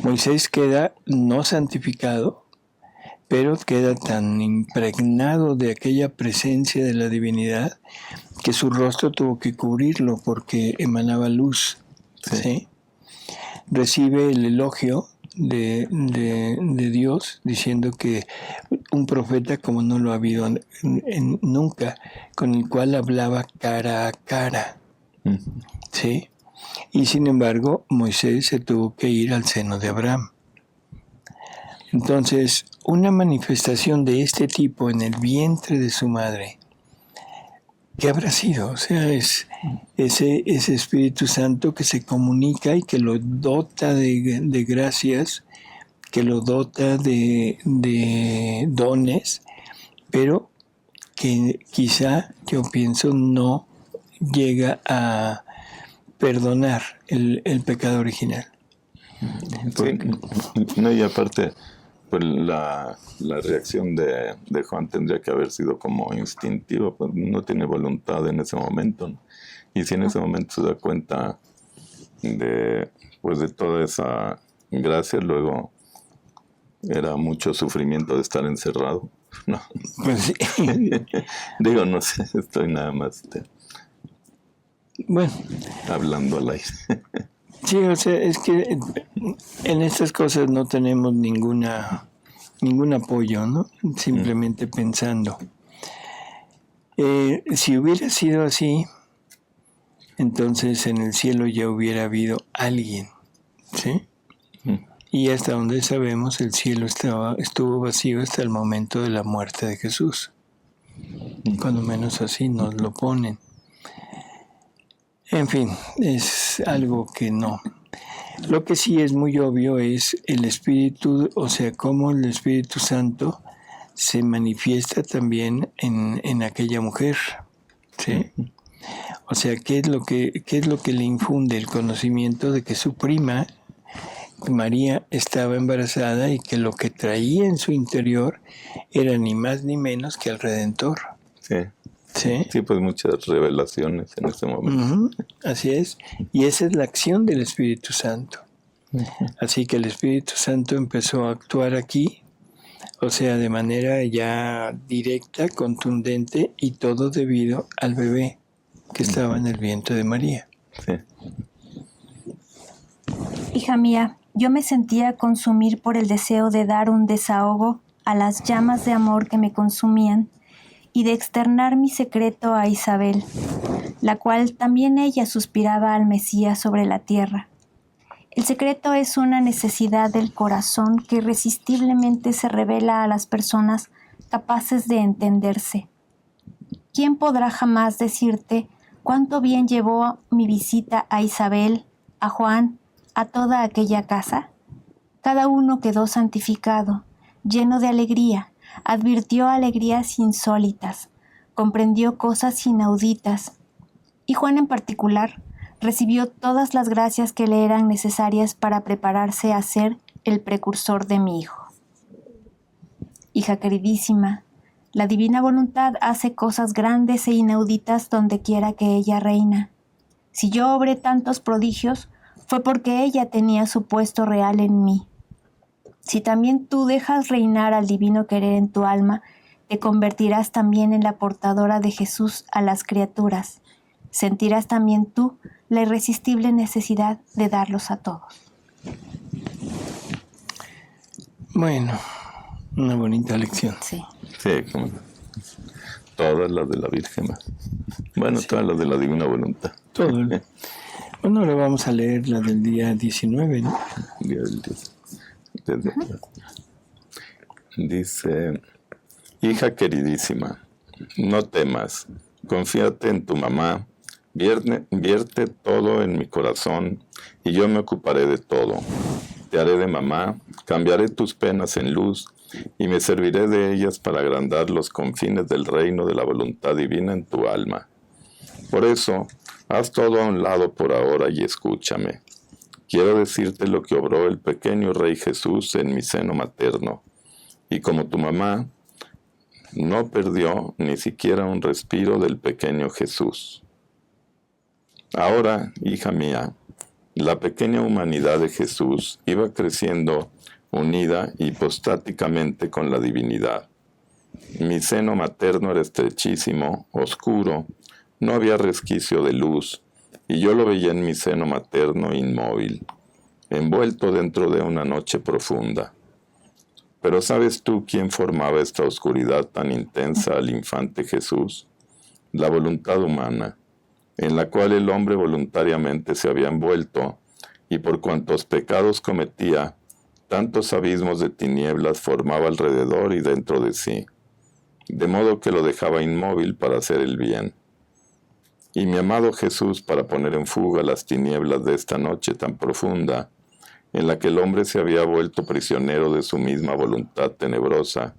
[SPEAKER 2] Moisés queda no santificado, pero queda tan impregnado de aquella presencia de la divinidad que su rostro tuvo que cubrirlo porque emanaba luz. ¿Sí? Recibe el elogio de Dios diciendo que un profeta como no lo ha habido nunca, con el cual hablaba cara a cara. ¿Sí? Y sin embargo, Moisés se tuvo que ir al seno de Abraham. Entonces, una manifestación de este tipo en el vientre de su madre, ¿qué habrá sido? O sea, es ese Espíritu Santo que se comunica y que lo dota de gracias, que lo dota de dones, pero que quizá, yo pienso, no llega a perdonar el pecado original.
[SPEAKER 3] Sí. No, y aparte, pues la reacción de Juan tendría que haber sido como instintiva, pues no tiene voluntad en ese momento, ¿no? Y si en ese momento se da cuenta de toda esa gracia, luego Era mucho sufrimiento de estar encerrado. No.
[SPEAKER 2] Pues sí.
[SPEAKER 3] Digo, no sé, estoy nada más
[SPEAKER 2] Bueno,
[SPEAKER 3] hablando al aire.
[SPEAKER 2] sí, o sea, es que en estas cosas no tenemos ningún apoyo, ¿no? Simplemente pensando. Si hubiera sido así, entonces en el cielo ya hubiera habido alguien, ¿sí? Y hasta donde sabemos, el cielo estuvo vacío hasta el momento de la muerte de Jesús. Cuando menos así nos lo ponen. En fin, es algo que no. Lo que sí es muy obvio es el Espíritu, o sea, cómo el Espíritu Santo se manifiesta también en aquella mujer, ¿sí? O sea, ¿qué es lo que le infunde el conocimiento de que su prima María estaba embarazada y que lo que traía en su interior era ni más ni menos que el Redentor?
[SPEAKER 3] Sí.
[SPEAKER 2] ¿Sí?
[SPEAKER 3] Sí, pues muchas revelaciones en este momento.
[SPEAKER 2] Así es. Y esa es la acción del Espíritu Santo. Así que el Espíritu Santo empezó a actuar aquí, o sea, de manera ya directa, contundente, y todo debido al bebé que estaba en el vientre de María.
[SPEAKER 3] Sí.
[SPEAKER 1] Hija mía, yo me sentía consumir por el deseo de dar un desahogo a las llamas de amor que me consumían y de externar mi secreto a Isabel, la cual también ella suspiraba al Mesías sobre la tierra. El secreto es una necesidad del corazón que irresistiblemente se revela a las personas capaces de entenderse. ¿Quién podrá jamás decirte cuánto bien llevó mi visita a Isabel, a Juan, a toda aquella casa? Cada uno quedó santificado, lleno de alegría, advirtió alegrías insólitas, comprendió cosas inauditas, y Juan en particular recibió todas las gracias que le eran necesarias para prepararse a ser el precursor de mi hijo. Hija queridísima, la divina voluntad hace cosas grandes e inauditas donde quiera que ella reina. Si yo obré tantos prodigios, fue porque ella tenía su puesto real en mí. Si también tú dejas reinar al divino querer en tu alma, te convertirás también en la portadora de Jesús a las criaturas. Sentirás también tú la irresistible necesidad de darlos a todos.
[SPEAKER 2] Bueno, una bonita lección.
[SPEAKER 1] Sí.
[SPEAKER 3] Sí, como todas las de la Virgen. Bueno, sí. Todas las de la Divina Voluntad.
[SPEAKER 2] Todo. Bueno, ahora vamos a leer la del día 19, ¿no?
[SPEAKER 3] Día del 10. Dice: hija queridísima, no temas, confíate en tu mamá, vierte todo en mi corazón y yo me ocuparé de todo. Te haré de mamá, cambiaré tus penas en luz y me serviré de ellas para agrandar los confines del reino de la voluntad divina en tu alma. Por eso, haz todo a un lado por ahora y escúchame. Quiero decirte lo que obró el pequeño Rey Jesús en mi seno materno, y como tu mamá, no perdió ni siquiera un respiro del pequeño Jesús. Ahora, hija mía, la pequeña humanidad de Jesús iba creciendo unida hipostáticamente con la divinidad. Mi seno materno era estrechísimo, oscuro, no había resquicio de luz, y yo lo veía en mi seno materno inmóvil, envuelto dentro de una noche profunda. Pero ¿sabes tú quién formaba esta oscuridad tan intensa al infante Jesús? La voluntad humana, en la cual el hombre voluntariamente se había envuelto, y por cuantos pecados cometía, tantos abismos de tinieblas formaba alrededor y dentro de sí, de modo que lo dejaba inmóvil para hacer el bien. Y mi amado Jesús, para poner en fuga las tinieblas de esta noche tan profunda, en la que el hombre se había vuelto prisionero de su misma voluntad tenebrosa,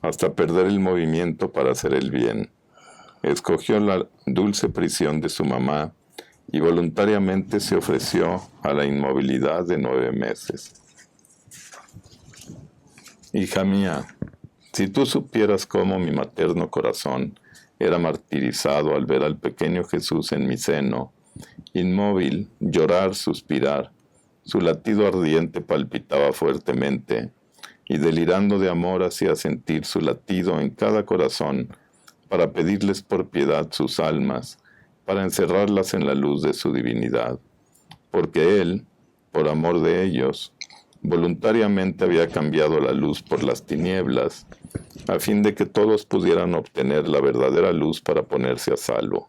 [SPEAKER 3] hasta perder el movimiento para hacer el bien, escogió la dulce prisión de su mamá y voluntariamente se ofreció a la inmovilidad de 9 meses. Hija mía, si tú supieras cómo mi materno corazón era martirizado al ver al pequeño Jesús en mi seno, inmóvil, llorar, suspirar, su latido ardiente palpitaba fuertemente, y delirando de amor hacía sentir su latido en cada corazón para pedirles por piedad sus almas, para encerrarlas en la luz de su divinidad, porque Él, por amor de ellos, voluntariamente había cambiado la luz por las tinieblas, a fin de que todos pudieran obtener la verdadera luz para ponerse a salvo.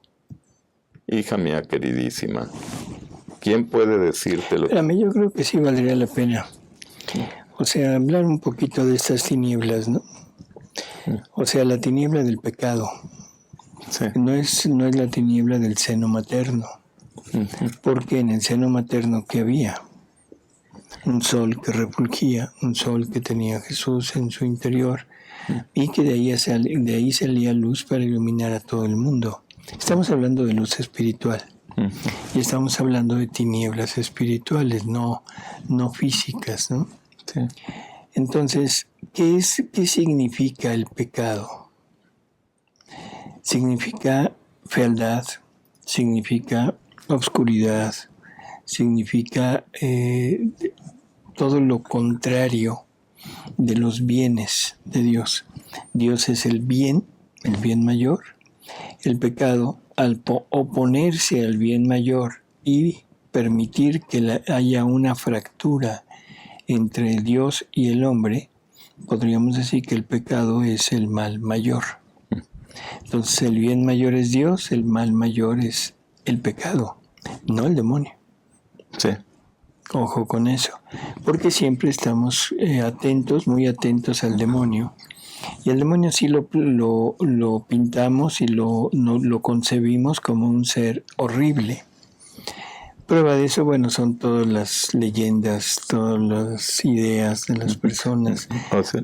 [SPEAKER 3] Hija mía queridísima, ¿quién puede decirte lo que...
[SPEAKER 2] Espérame, yo creo que sí valdría la pena. O sea, hablar un poquito de estas tinieblas, ¿no? O sea, la tiniebla del pecado.
[SPEAKER 3] Sí.
[SPEAKER 2] No es la tiniebla del seno materno. Porque en el seno materno, ¿qué había? Un sol que refulgía, un sol que tenía Jesús en su interior y que de ahí salía luz para iluminar a todo el mundo. Estamos hablando de luz espiritual y estamos hablando de tinieblas espirituales, no físicas, ¿no?
[SPEAKER 3] Sí.
[SPEAKER 2] Entonces, ¿qué significa el pecado? Significa fealdad, significa obscuridad, significa todo lo contrario de los bienes de Dios. Dios es el bien mayor. El pecado, al oponerse al bien mayor y permitir que haya una fractura entre Dios y el hombre, podríamos decir que el pecado es el mal mayor. Entonces el bien mayor es Dios, el mal mayor es el pecado, no el demonio.
[SPEAKER 3] Sí.
[SPEAKER 2] Ojo con eso, porque siempre estamos muy atentos al demonio. Y el demonio sí lo pintamos y lo concebimos como un ser horrible. Prueba de eso, bueno, son todas las leyendas, todas las ideas de las personas.
[SPEAKER 3] O sea,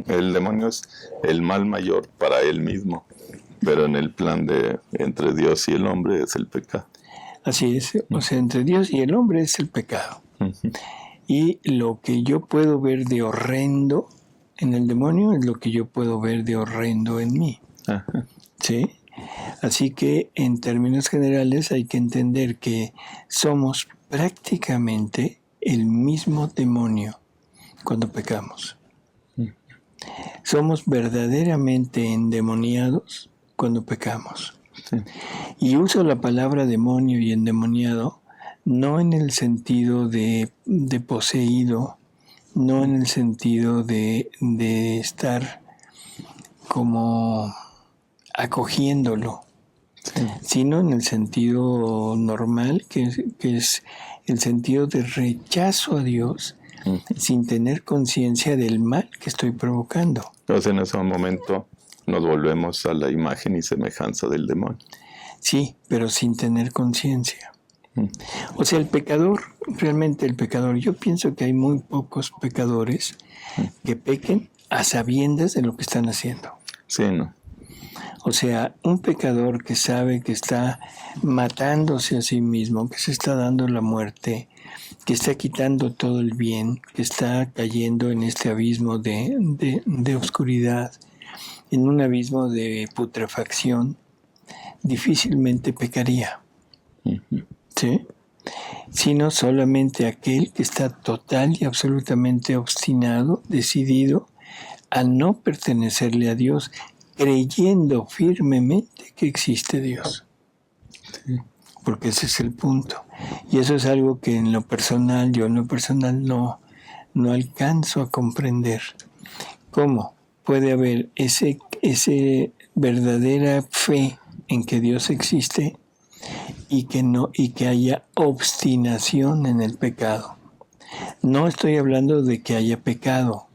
[SPEAKER 3] el demonio es el mal mayor para él mismo, pero en el plan de entre Dios y el hombre es el pecado.
[SPEAKER 2] Así es, o sea, entre Dios y el hombre es el pecado. Y lo que yo puedo ver de horrendo en el demonio es lo que yo puedo ver de horrendo en mí.
[SPEAKER 3] Ajá.
[SPEAKER 2] ¿Sí? Así que en términos generales hay que entender que somos prácticamente el mismo demonio cuando pecamos. Somos verdaderamente endemoniados cuando pecamos.
[SPEAKER 3] Sí.
[SPEAKER 2] Y uso la palabra demonio y endemoniado no en el sentido de poseído, no en el sentido de estar como acogiéndolo, sino en el sentido normal, que es el sentido de rechazo a Dios sin tener conciencia del mal que estoy provocando.
[SPEAKER 3] Entonces en ese momento nos volvemos a la imagen y semejanza del demonio.
[SPEAKER 2] Sí, pero sin tener conciencia. O sea, realmente el pecador, yo pienso que hay muy pocos pecadores que pequen a sabiendas de lo que están haciendo.
[SPEAKER 3] Sí, ¿no?
[SPEAKER 2] O sea, un pecador que sabe que está matándose a sí mismo, que se está dando la muerte, que está quitando todo el bien, que está cayendo en este abismo de oscuridad, en un abismo de putrefacción, difícilmente pecaría. ¿Sí? Sino solamente aquel que está total y absolutamente obstinado, decidido a no pertenecerle a Dios, creyendo firmemente que existe Dios.
[SPEAKER 3] Sí.
[SPEAKER 2] Porque ese es el punto. Y eso es algo que en lo personal, yo en lo personal no alcanzo a comprender. ¿Cómo puede haber ese verdadera fe en que Dios existe y que haya obstinación en el pecado? No estoy hablando de que haya pecado,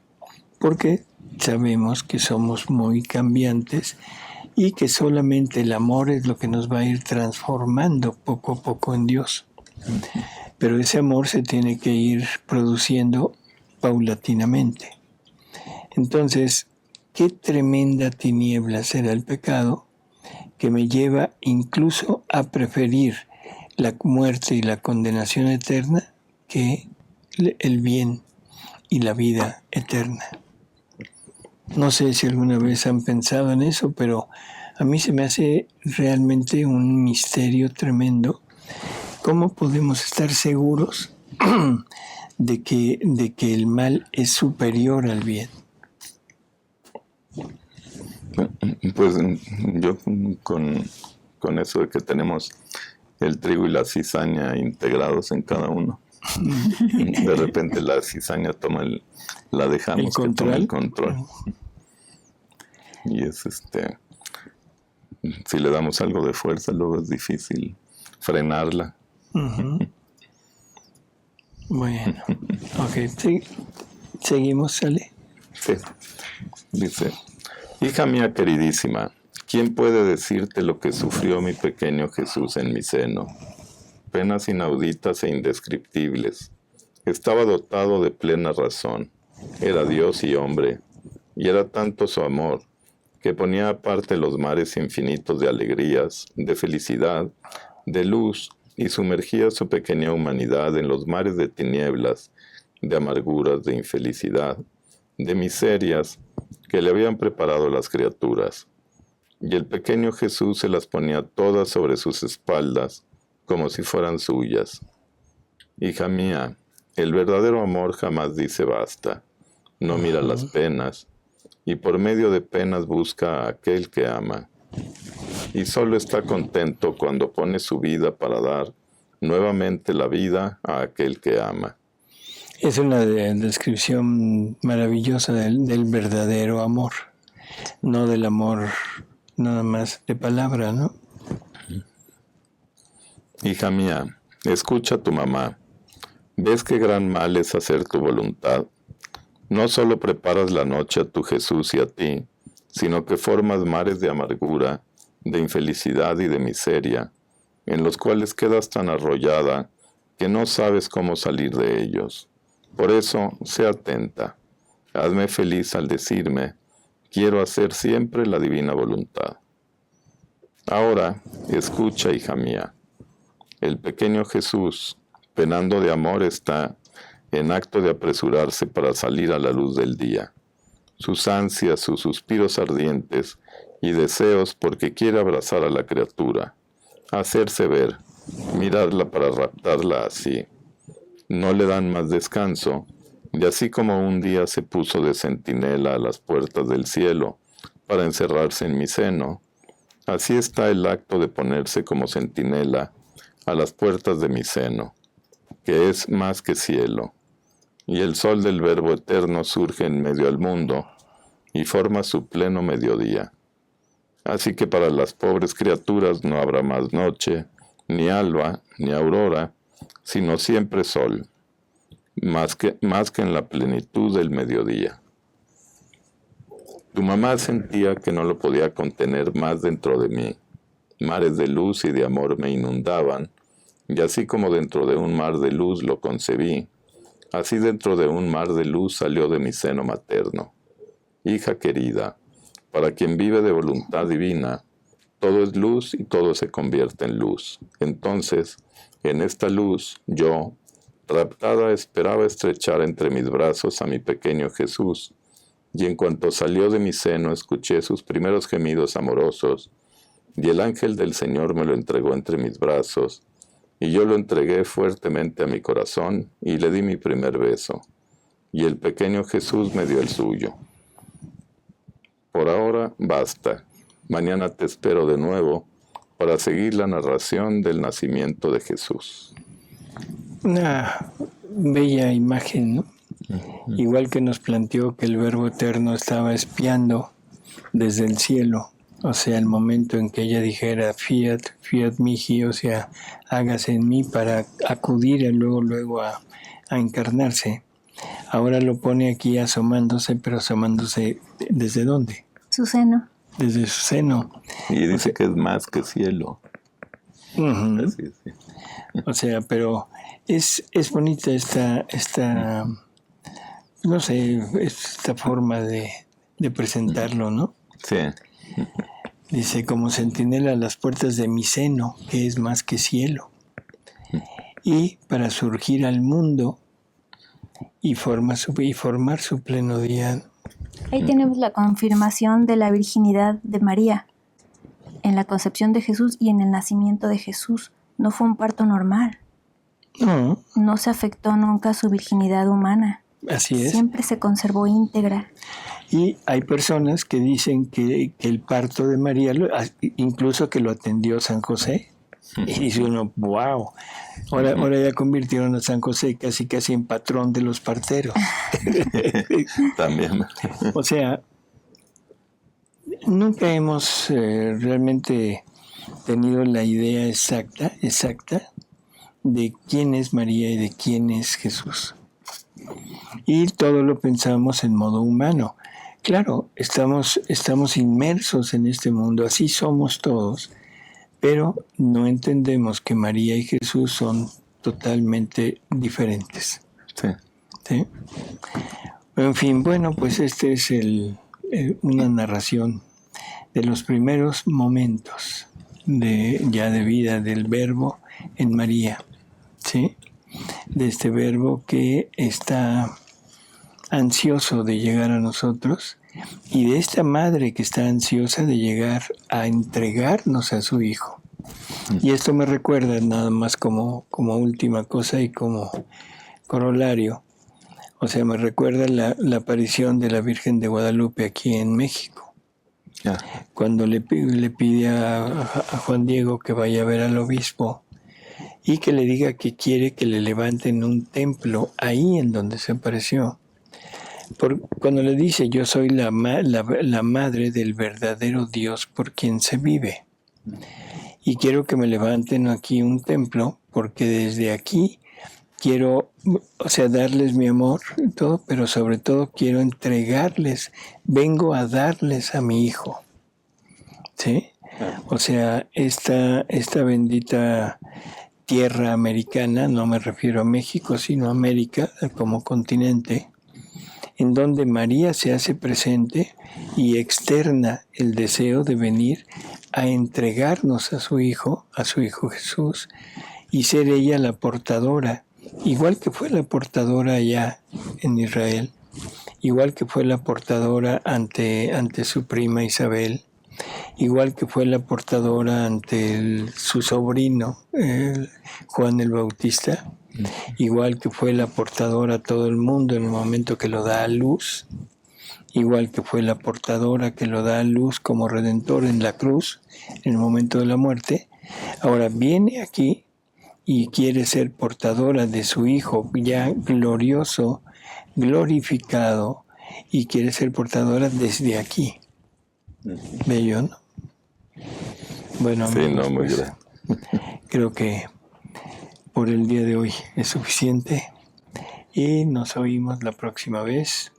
[SPEAKER 2] porque sabemos que somos muy cambiantes y que solamente el amor es lo que nos va a ir transformando poco a poco en Dios. Pero ese amor se tiene que ir produciendo paulatinamente. Entonces, qué tremenda tiniebla será el pecado que me lleva incluso a preferir la muerte y la condenación eterna que el bien y la vida eterna. No sé si alguna vez han pensado en eso, pero a mí se me hace realmente un misterio tremendo. ¿Cómo podemos estar seguros de que el mal es superior al bien.
[SPEAKER 3] Pues yo con eso de que tenemos el trigo y la cizaña integrados en cada uno, de repente la cizaña la dejamos que tome el control. Y es si le damos algo de fuerza, luego es difícil frenarla.
[SPEAKER 2] Uh-huh. Bueno, ok, seguimos, ¿sale?
[SPEAKER 3] Sí, dice: hija mía queridísima, ¿quién puede decirte lo que sufrió mi pequeño Jesús en mi seno? Penas inauditas e indescriptibles. Estaba dotado de plena razón. Era Dios y hombre, y era tanto su amor, que ponía aparte los mares infinitos de alegrías, de felicidad, de luz, y sumergía su pequeña humanidad en los mares de tinieblas, de amarguras, de infelicidad, de miserias que le habían preparado las criaturas. Y el pequeño Jesús se las ponía todas sobre sus espaldas, como si fueran suyas. Hija mía, el verdadero amor jamás dice basta, no mira las penas, y por medio de penas busca a aquel que ama. Y solo está contento cuando pone su vida para dar nuevamente la vida a aquel que ama.
[SPEAKER 2] Es una descripción maravillosa del verdadero amor, no del amor nada más de palabra, ¿no?
[SPEAKER 3] Hija mía, escucha a tu mamá. ¿Ves qué gran mal es hacer tu voluntad? No solo preparas la noche a tu Jesús y a ti, sino que formas mares de amargura, de infelicidad y de miseria, en los cuales quedas tan arrollada que no sabes cómo salir de ellos. Por eso, sé atenta. Hazme feliz al decirme: quiero hacer siempre la divina voluntad. Ahora, escucha, hija mía. El pequeño Jesús, penando de amor, está en acto de apresurarse para salir a la luz del día. Sus ansias, sus suspiros ardientes y deseos porque quiere abrazar a la criatura, hacerse ver, mirarla para raptarla así. No le dan más descanso, y así como un día se puso de centinela a las puertas del cielo para encerrarse en mi seno, así está el acto de ponerse como centinela a las puertas de mi seno, que es más que cielo. Y el sol del Verbo eterno surge en medio del mundo y forma su pleno mediodía. Así que para las pobres criaturas no habrá más noche, ni alba, ni aurora, sino siempre sol, más que en la plenitud del mediodía. Tu mamá sentía que no lo podía contener más dentro de mí. Mares de luz y de amor me inundaban, y así como dentro de un mar de luz lo concebí, así dentro de un mar de luz salió de mi seno materno. Hija querida, para quien vive de voluntad divina, todo es luz y todo se convierte en luz. Entonces, en esta luz, yo, raptada, esperaba estrechar entre mis brazos a mi pequeño Jesús, y en cuanto salió de mi seno escuché sus primeros gemidos amorosos, y el ángel del Señor me lo entregó entre mis brazos, y yo lo entregué fuertemente a mi corazón y le di mi primer beso, y el pequeño Jesús me dio el suyo. Por ahora basta. Mañana te espero de nuevo para seguir la narración del nacimiento de Jesús.
[SPEAKER 2] Una bella imagen, ¿no? Uh-huh. Igual que nos planteó que el Verbo Eterno estaba espiando desde el cielo, o sea, el momento en que ella dijera fiat mihi, o sea, hágase en mí, para acudir luego a encarnarse. Ahora lo pone aquí asomándose, pero asomándose ¿desde dónde?
[SPEAKER 1] Su seno.
[SPEAKER 2] Desde su seno.
[SPEAKER 3] Y dice que es más que cielo.
[SPEAKER 2] Uh-huh. Así, sí. O sea, pero es bonita esta no sé, esta forma de presentarlo, ¿no?
[SPEAKER 3] Sí.
[SPEAKER 2] Dice, como centinela a las puertas de mi seno, que es más que cielo. Y para surgir al mundo y formar su pleno día.
[SPEAKER 1] Ahí tenemos la confirmación de la virginidad de María en la concepción de Jesús y en el nacimiento de Jesús. No fue un parto normal.
[SPEAKER 2] No,
[SPEAKER 1] No se afectó nunca su virginidad humana.
[SPEAKER 2] así es.
[SPEAKER 1] Siempre se conservó íntegra.
[SPEAKER 2] Y hay personas que dicen que el parto de María, incluso que lo atendió San José, y dice uno, wow, ahora ya convirtieron a San José casi en patrón de los parteros.
[SPEAKER 3] También.
[SPEAKER 2] O sea, nunca hemos realmente tenido la idea exacta de quién es María y de quién es Jesús. Y todo lo pensamos en modo humano. Claro, estamos inmersos en este mundo, así somos todos, pero no entendemos que María y Jesús son totalmente diferentes.
[SPEAKER 3] Sí.
[SPEAKER 2] ¿Sí? En fin, bueno, pues este es una narración de los primeros momentos de vida del Verbo en María, ¿sí? De este Verbo que está ansioso de llegar a nosotros y de esta madre que está ansiosa de llegar a entregarnos a su Hijo. Y esto me recuerda nada más como última cosa y como corolario. O sea, me recuerda la aparición de la Virgen de Guadalupe aquí en México.
[SPEAKER 3] Yeah.
[SPEAKER 2] Cuando le pide a Juan Diego que vaya a ver al obispo y que le diga que quiere que le levanten un templo ahí en donde se apareció. Cuando le dice, yo soy la madre del verdadero Dios por quien se vive. Y quiero que me levanten aquí un templo porque desde aquí quiero, o sea, darles mi amor y todo, pero sobre todo quiero entregarles, vengo a darles a mi Hijo. ¿Sí? O sea, esta bendita tierra americana, no me refiero a México, sino a América como continente, en donde María se hace presente y externa el deseo de venir a entregarnos a su Hijo Jesús, y ser ella la portadora, igual que fue la portadora allá en Israel, igual que fue la portadora ante su prima Isabel, igual que fue la portadora ante su sobrino Juan el Bautista, igual que fue la portadora a todo el mundo en el momento que lo da a luz, igual que fue la portadora que lo da a luz como redentor en la cruz en el momento de la muerte. Ahora viene aquí y quiere ser portadora de su Hijo ya glorioso, glorificado, y quiere ser portadora desde aquí. Bello, ¿no? Bueno,
[SPEAKER 3] Sí,
[SPEAKER 2] amigos,
[SPEAKER 3] no, muy
[SPEAKER 2] pues,
[SPEAKER 3] bien.
[SPEAKER 2] creo que por el día de hoy es suficiente y nos oímos la próxima vez,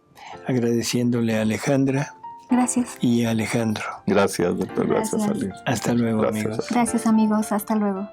[SPEAKER 2] agradeciéndole a Alejandra.
[SPEAKER 1] Gracias.
[SPEAKER 2] Y a Alejandro.
[SPEAKER 3] Gracias, doctor. Gracias,
[SPEAKER 1] Gracias.
[SPEAKER 3] Ali.
[SPEAKER 2] Hasta luego,
[SPEAKER 3] Gracias.
[SPEAKER 2] amigos.
[SPEAKER 1] Gracias, amigos. Hasta luego.